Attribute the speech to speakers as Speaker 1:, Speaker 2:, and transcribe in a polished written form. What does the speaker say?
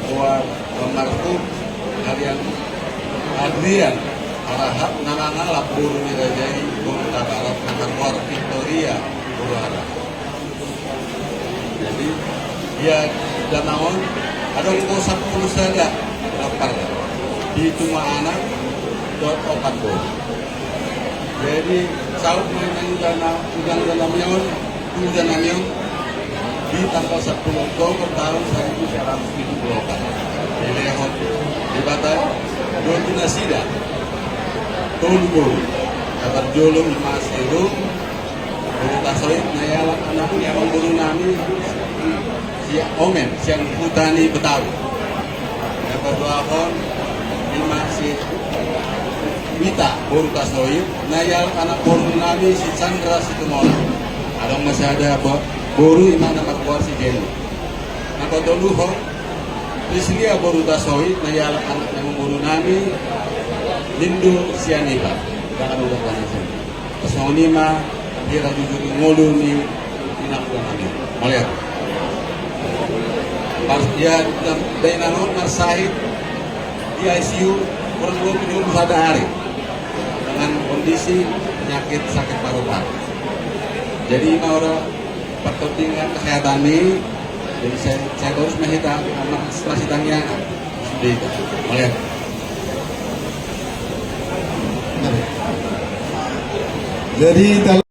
Speaker 1: buat pemartuk harian Adrian Arahap nanana lapur nirajai Bung Tabarat kantor Victoria Buruhara. Jadi ya danaon ada untuk 10 saja lapar di cuma anak opat bol. Jadi saat mainan udang dalam nyawa di tanggal 10 Oktober tahun 1978 di Lehot di Batai Dona Sida Tunggu kabar jolo Mas Edo Tasoid Nayala anak yang memburu nami si Omen siang Putani Betawi yang kedua pun lima si Wita Boru Tasoid Nayal anak boru nami si Chandra Situmola adong masih ada boru iman nama keluar si Jeno nah dulu ho Prislia Boru Tasoid Nayal anak yang memburu nami Lindu Sianiba jangan udah panas Pesonima dia jujur ngolu ni inak kami melihat pas dia dari nanon Marsahid di ICU kurang 21 hari dengan kondisi penyakit sakit paru-paru. Jadi orang pertandingan kesehatan ini jadi saya terus menghitung setelah sidangnya di melihat.
Speaker 2: Jadi